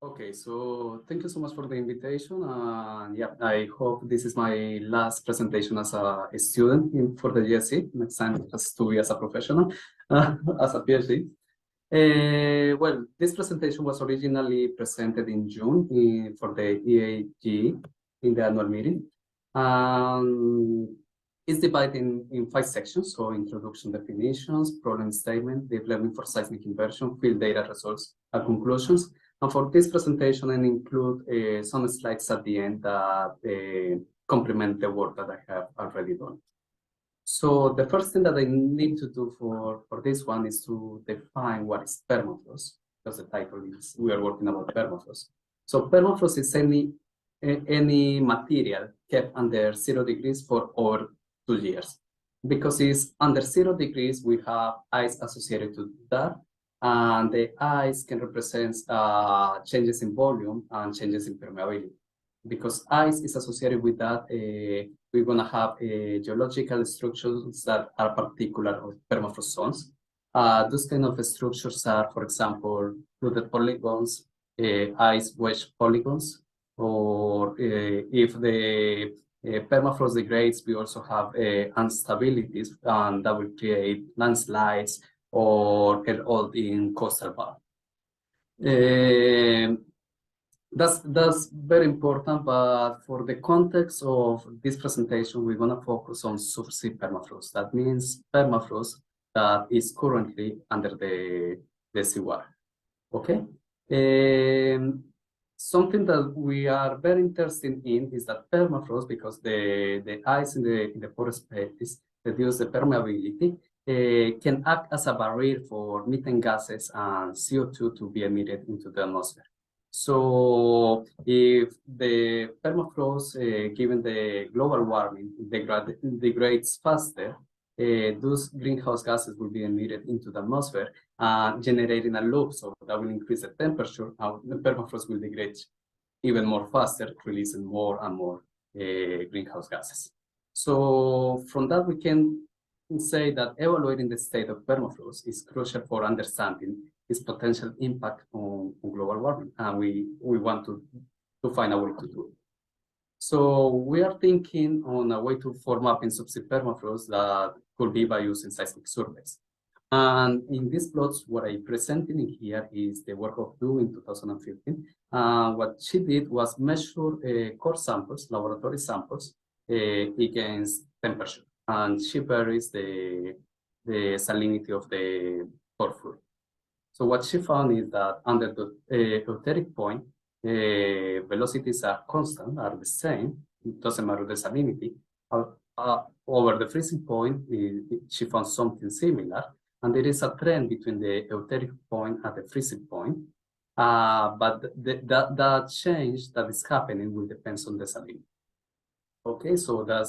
Okay, so thank you so much for the invitation. Yeah, I hope this is my last presentation as a student for the GSC. Next time, just to be as a professional, as a PhD. Well, this presentation was originally presented in June for the EAG in the annual meeting. It's divided in 5 sections, so introduction, definitions, problem statement, deep learning for seismic inversion, field data results, and conclusions. And for this presentation, I include some slides at the end that complement the work that I have already done. So the first thing that I need to do for this one is to define what is permafrost, because the title is we are working about permafrost. So permafrost is any material kept under 0 degrees for over 2 years. Because it's under 0 degrees, we have ice associated to that, and the ice can represent changes in volume and changes in permeability. Because ice is associated with that, we're going to have geological structures that are particular of permafrost zones. Those kind of structures are, for example, fluted polygons, ice wedge polygons, or if the permafrost degrades, we also have instabilities, and that will create landslides or erosion in coastal bar. That's very important, but for the context of this presentation, we're going to focus on subsea permafrost. That means permafrost that is currently under the seawater. Okay. Something that we are very interested in is that permafrost, because the ice in the pore space reduce the permeability, can act as a barrier for methane gases and CO2 to be emitted into the atmosphere. So if the permafrost, given the global warming, degrades faster, those greenhouse gases will be emitted into the atmosphere, generating a loop. So that will increase the temperature. The permafrost will degrade even more faster, releasing more and more greenhouse gases. So from that, we can say that evaluating the state of permafrost is crucial for understanding its potential impact on global warming, and we want to find a way to do it. So we are thinking on a way to form up in subsea permafrost that could be by using seismic surveys. And in these plots, what I presented in here is the work of Du in 2015. What she did was measure core samples, laboratory samples, against temperature. And she varies the salinity of the core fluid. So what she found is that under the euteric point, velocities are constant, are the same. It doesn't matter the salinity. Over the freezing point, she found something similar. And there is a trend between the euteric point and the freezing point. But that change that is happening will depend on the salinity. Okay, so that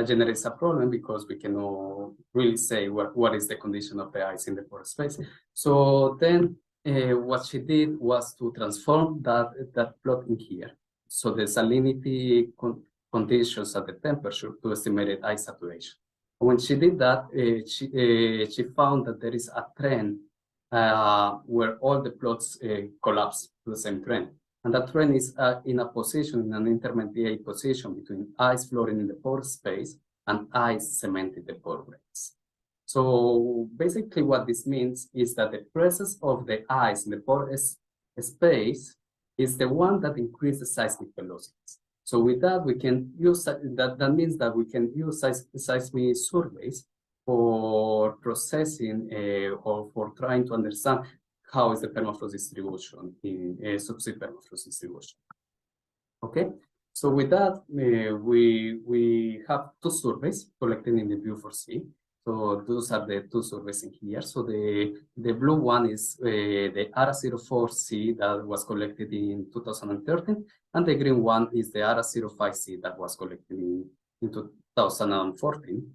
generates a problem because we cannot really say what is the condition of the ice in the pore space. So then what she did was to transform that plot in here. So the salinity conditions at the temperature to estimated ice saturation. When she did that, she found that there is a trend where all the plots collapse to the same trend. And that trend is in a position, in an intermediate position between ice floating in the pore space and ice cementing the pore grates. So basically what this means is that the presence of the ice in the pore space is the one that increases seismic velocities. So with that, we can use that means that we can use seismic surveys for processing or for trying to understand how is the permafrost distribution in subsea permafrost distribution. Okay, so with that, we have 2 surveys collected in the View4C. So those are the 2 surveys in here. So the blue one is the ARA04C that was collected in 2013, and the green one is the ARA05C that was collected in 2014.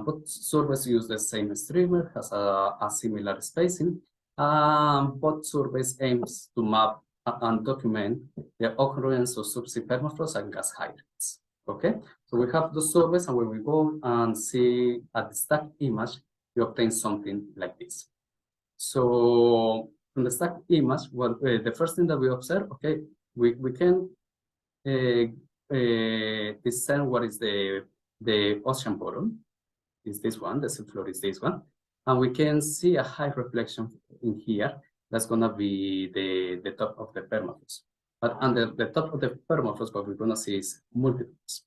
Both surveys use the same streamer, has a similar spacing. Both surveys aims to map and document the occurrence of subsea permafrost and gas hydrates. Okay, so we have the surveys, and when we go and see a stacked image, we obtain something like this. So from the stack image, what the first thing that we observe, okay, we can discern what is the ocean bottom, is this one, the seafloor is this one, and we can see a high reflection in here. That's gonna be the top of the permafrost. But under the top of the permafrost, what we're gonna see is multiples.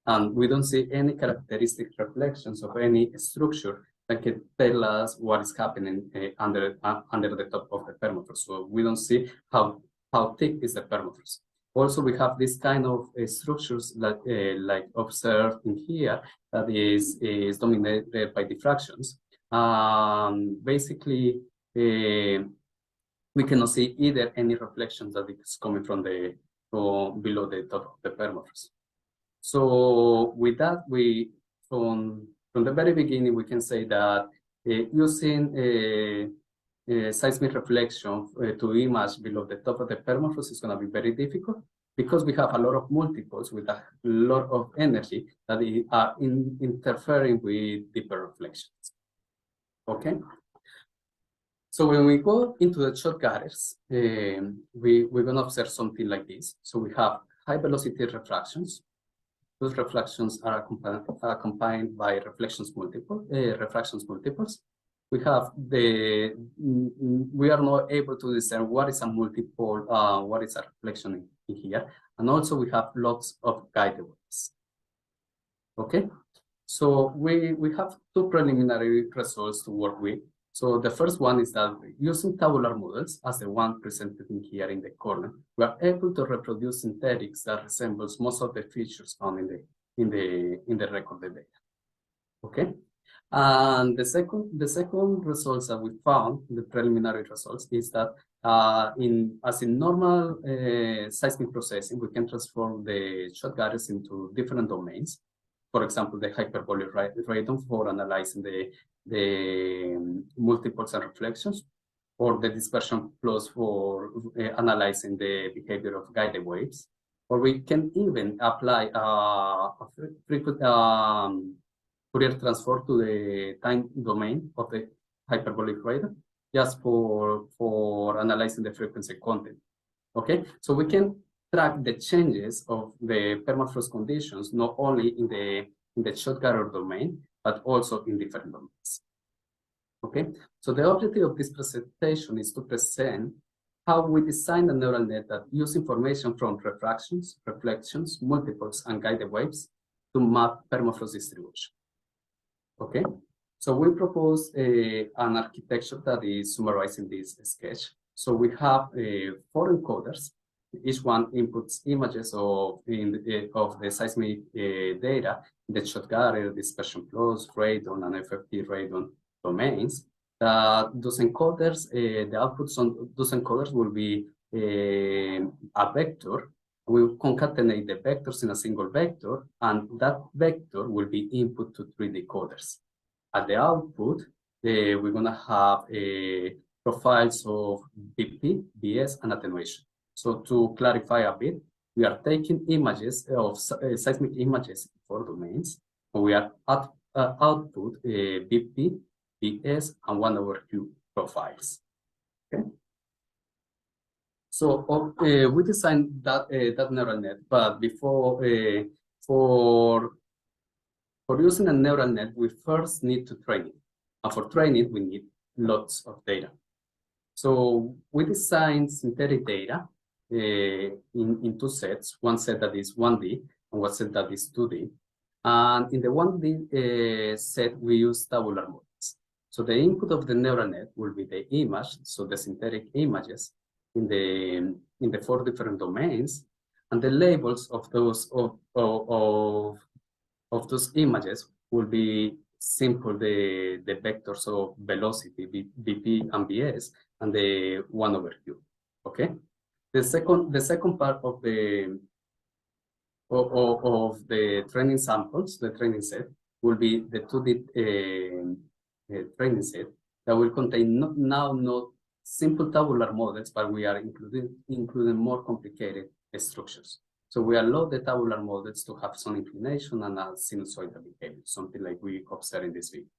And we don't see any characteristic reflections of any structure that can tell us what is happening under the top of the permafrost. So we don't see how thick is the permafrost. Also, we have this kind of structures that, like observed in here, that is dominated by diffractions. Basically, we cannot see either any reflections that is coming from below the top of the permafrost. So with that, from the very beginning, we can say that using seismic reflection to image below the top of the permafrost is going to be very difficult because we have a lot of multiples with a lot of energy that are interfering with deeper reflections. Okay. So when we go into the shot gutters, we're going to observe something like this. So we have high velocity refractions. Those reflections are accompanied by refractions multiples. We are not able to discern what is a multiple, what is a reflection in here. And also we have lots of guided waves. Okay, so we have two preliminary results to work with. So the first one is that using tabular models, as the one presented in here in the corner, we are able to reproduce synthetics that resembles most of the features found in the recorded data. Okay, and the second results that we found, the preliminary results, is that as in normal seismic processing, we can transform the shot gutters into different domains. For example, the hyperbolic radon for analyzing the multiples and reflections, or the dispersion plus for analyzing the behavior of guided waves. Or we can even apply a frequent Fourier transform to the time domain of the hyperbolic radon, just for analyzing the frequency content. Okay, so we can track the changes of the permafrost conditions not only in the shot gutter domain, but also in different domains. Okay, so the objective of this presentation is to present how we design a neural net that use information from refractions, reflections, multiples, and guided waves to map permafrost distribution. Okay, so we propose an architecture that is summarizing this sketch. So we have 4 encoders. Each one inputs images of the seismic data, the shot gutter, dispersion plus, radon, and FFT radon domains. Those encoders, the outputs on those encoders will be a vector. We will concatenate the vectors in a single vector, and that vector will be input to 3 decoders. At the output, we're going to have profiles of BP, BS, and attenuation. So to clarify a bit, we are taking images of seismic images in 4 domains, and we are output BP, BS, and 1/Q profiles. Okay. So we designed that neural net, but before for using a neural net, we first need to train it, and for training we need lots of data. So we designed synthetic data in 2 sets, one set that is 1D and one set that is 2D. And in the 1D set, we use tabular models. So the input of the neural net will be the image, so the synthetic images in the 4 different domains, and the labels of those those images will be simple, the vectors of velocity, BP and BS, and the 1/Q. Okay. The second part of the training samples, the training set, will be the 2D training set that will contain not simple tabular models, but we are including more complicated structures. So we allow the tabular models to have some inclination and a sinusoidal behavior, something like we observe in this video.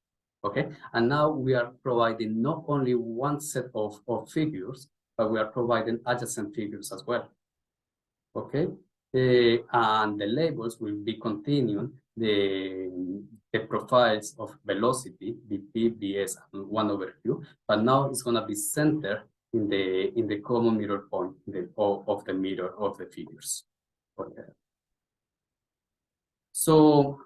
Okay, and now we are providing not only one set of figures, but we are providing adjacent figures as well. Okay, and the labels will be continuing the profiles of velocity, Vp, Vs, and 1/q, but now it's going to be centered in the common mirror point of the mirror of the figures. Okay. So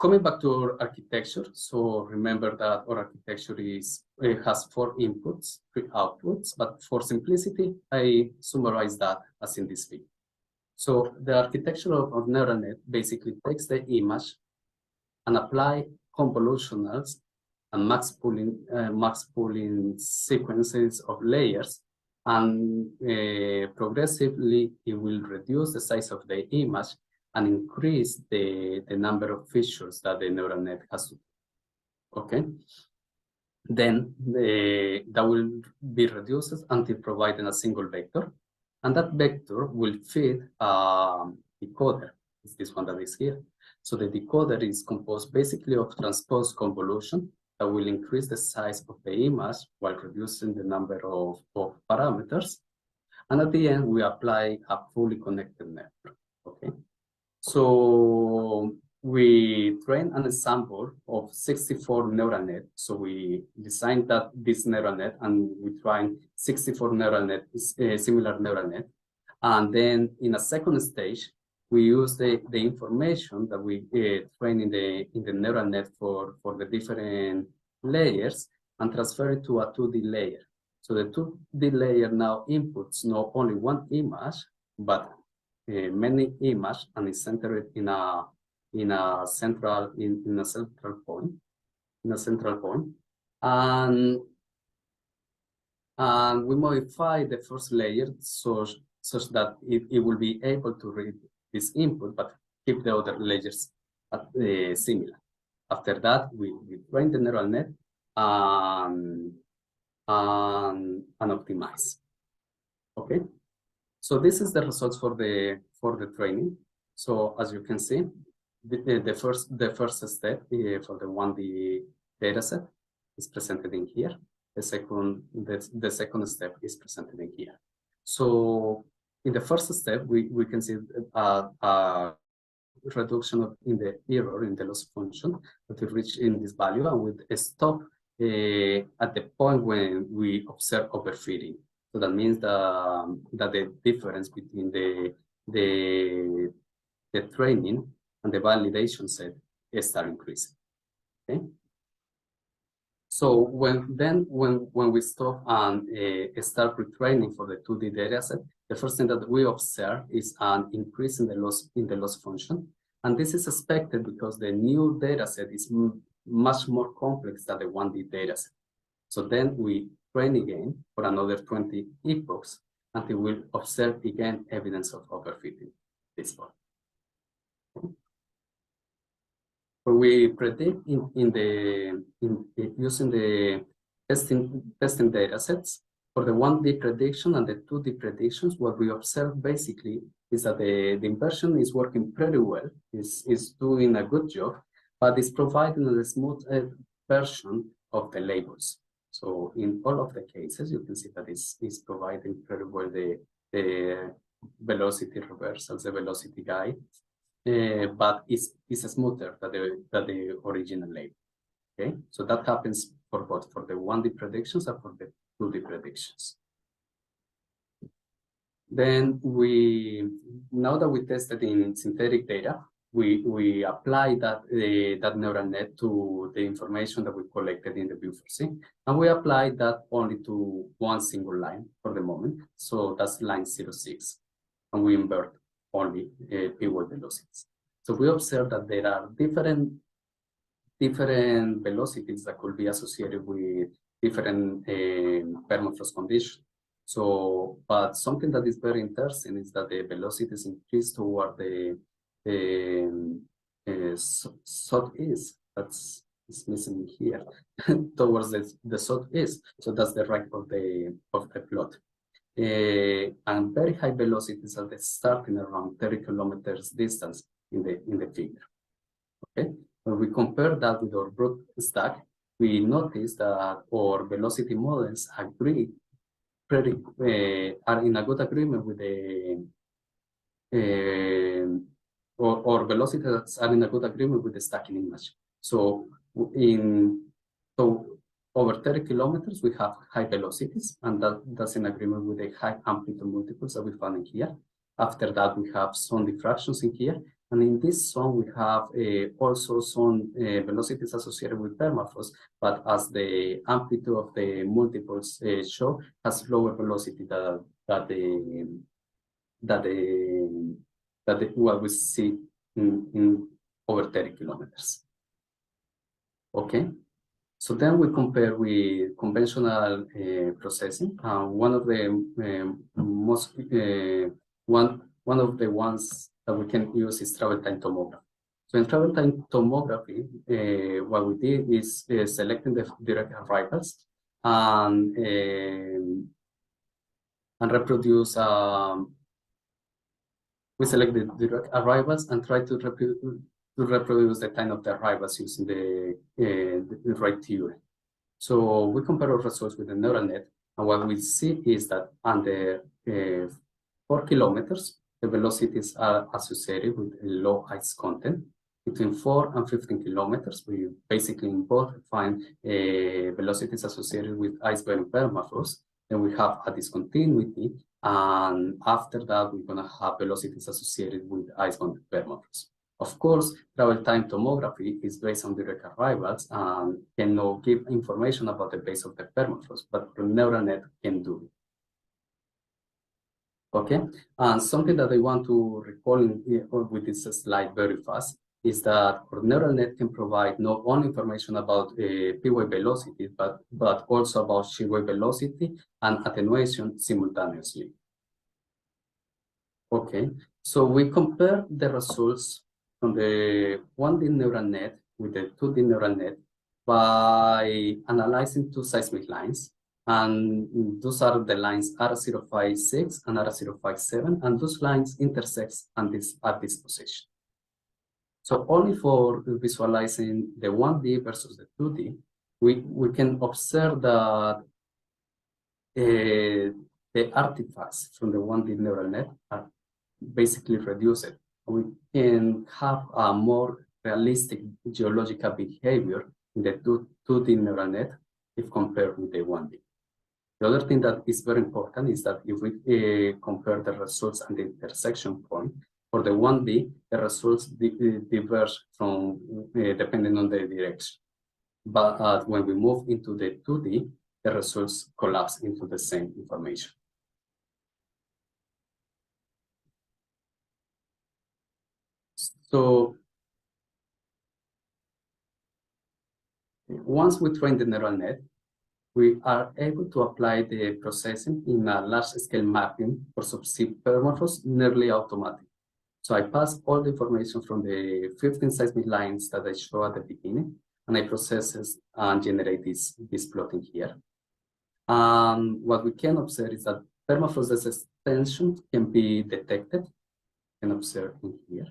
coming back to our architecture, so remember that our architecture has 4 inputs, 3 outputs, but for simplicity, I summarize that as in this figure. So the architecture of neural net basically takes the image and apply convolutionals and max pooling sequences of layers, and progressively it will reduce the size of the image and increase the number of features that the neural net has. Okay. Then that will be reduced until providing a single vector, and that vector will feed a decoder. It's this one that is here. So the decoder is composed basically of transposed convolution that will increase the size of the image while reducing the number of parameters. And at the end, we apply a fully connected network. Okay. So we train an ensemble of 64 neural net. So we designed this neural net, and we train 64 neural net, similar neural net. And then in a second stage, we use the information that we train in the neural net for the different layers and transfer it to a 2D layer. So the 2D layer now inputs not only one image, but many images, and is centered in a central point, and we modify the first layer such that it will be able to read this input, but keep the other layers similar. After that, we train the neural net and optimize. Okay. So this is the results for the training. So as you can see, the first step for the 1D dataset is presented in here. The second step is presented in here. So in the first step, we can see a reduction in the error in the loss function that we reach in this value, and with a stop at the point when we observe overfitting. So that means that the difference between the training and the validation set start increasing. Okay. So when we stop and start retraining for the 2D data set, the first thing that we observe is an increase in the loss function, and this is expected because the new data set is much more complex than the 1D data set. So then we train again for another 20 epochs until we observe again evidence of overfitting this one. So we predict using the testing data sets for the 1D prediction and the 2D predictions. What we observe basically is that the inversion is working pretty well, is doing a good job, but it's providing a smooth version of the labels. So in all of the cases, you can see that it's providing pretty well the velocity reversals, the velocity guide, but it's smoother than the original label. Okay, so that happens for both for the 1D predictions and for the 2D predictions. Then now that we tested in synthetic data, we apply that neural net to the information that we collected in the Buford, and we apply that only to one single line for the moment. So that's line 06, and we invert only pivot velocities. So we observe that there are different velocities that could be associated with different permafrost conditions. So, but something that is very interesting is that the velocities increase toward the southeast. That's missing here towards the southeast. So that's the right of the plot. And very high velocities at the starting around 30 kilometers distance in the figure. Okay, when we compare that with our brute stack, we noticed that our velocity models agree are in a good agreement with the or velocities are in a good agreement with the stacking image. So over 30 kilometers, we have high velocities, and that's in agreement with the high amplitude multiples that we found in here. After that, we have some diffractions in here. And in this zone, we have also some velocities associated with permafrost, but as the amplitude of the multiples show, has lower velocity than what we see in over 30 kilometers. Okay, so then we compare with conventional processing. One of the one of the ones that we can use is travel time tomography. So in travel time tomography, what we did is selecting the direct arrivals and reproduce. We select the direct arrivals and try to reproduce the time of the arrivals using the right theory. So we compare our results with the neural net, and what we see is that under 4 kilometers, the velocities are associated with a low ice content. Between 4 and 15 kilometers, we basically in both find velocities associated with ice-bearing permafrost. Then we have a discontinuity, and after that, we're going to have velocities associated with ice-bound permafrost. Of course, travel time tomography is based on direct arrivals and cannot give information about the base of the permafrost, but the neural net can do it. Okay, and something that I want to recall with this slide very fast is that our neural net can provide not only information about p-wave velocity, but also about shear wave velocity and attenuation simultaneously. Okay, so we compare the results from the 1D neural net with the 2D neural net by analyzing two seismic lines. And those are the lines R056 and R057, and those lines intersect at this position. So only for visualizing the 1D versus the 2D, we can observe that the artifacts from the 1D neural net are basically reduced. We can have a more realistic geological behavior in the 2D neural net if compared with the 1D. The other thing that is very important is that if we compare the results at the intersection point, for the 1D, the results diverge from depending on the direction. But when we move into the 2D, the results collapse into the same information. So once we train the neural net, we are able to apply the processing in a large-scale mapping for subsea permafrost nearly automatic. So I pass all the information from the 15 seismic lines that I show at the beginning, and I process and generate this plotting here. And what we can observe is that permafrost extension can be detected. You can observe in here,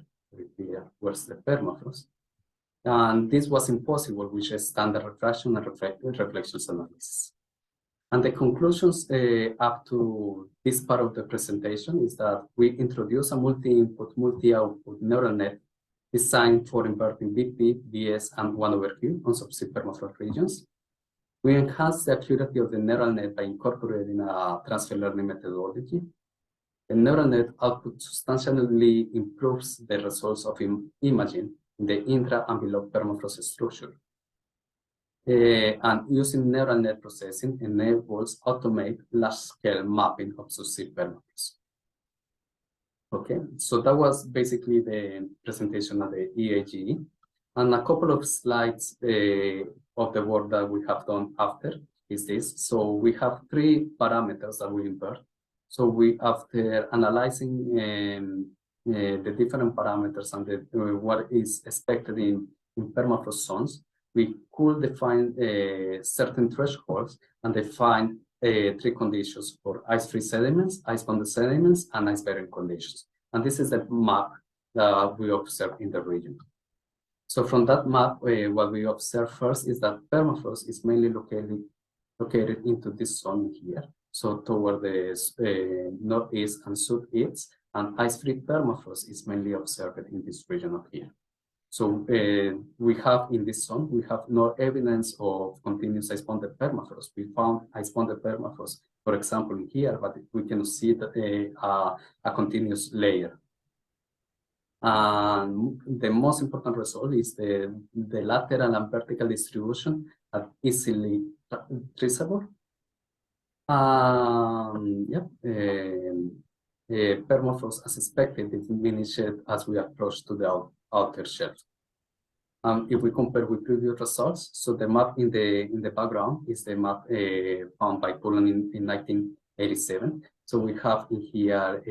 where's the permafrost. And this was impossible with a standard refraction and reflections analysis. And the conclusions up to this part of the presentation is that we introduce a multi-input, multi-output neural net designed for inverting BP, BS, and 1/Q on subsea permafrost regions. We enhance the accuracy of the neural net by incorporating a transfer learning methodology. The neural net output substantially improves the results of imaging in the intra and below permafrost structure. And using neural net processing enables automate large-scale mapping of subsea permafrost. Okay, so that was basically the presentation of the EAGE, and a couple of slides of the work that we have done after is this. So we have 3 parameters that we invert. So we, after analyzing the different parameters and what is expected in permafrost zones, we could define certain thresholds and define 3 conditions for ice-free sediments, ice-bound sediments, and ice-bearing conditions. And this is the map that we observe in the region. So from that map, what we observe first is that permafrost is mainly located into this zone here. So toward the northeast and southeast, and ice-free permafrost is mainly observed in this region of here. So we have in this zone, we have no evidence of continuous ice-bonded permafrost. We found ice-bonded permafrost, for example, in here, but we cannot see that, a continuous layer. And the most important result is the lateral and vertical distribution are easily traceable. Permafrost, as expected, is diminished as we approach to the outer shelf. If we compare with previous results, so the map in the background is the map found by Pullen in 1987. So we have in here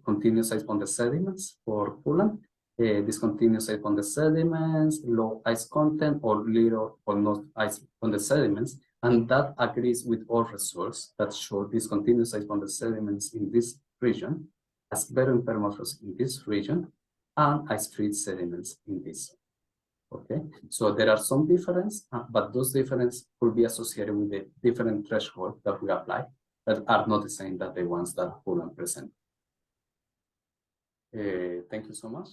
continuous ice-bonded sediments for Pullen, discontinuous ice-bonded sediments, low ice content, or little or no ice-bonded sediments, and that agrees with all results that show discontinuous ice-bonded sediments in this region, as better permafrost in this region, and ice-free sediments in this. Okay, so there are some differences, but those differences could be associated with the different thresholds that we apply that are not the same as the ones that Pullen present. Thank you so much.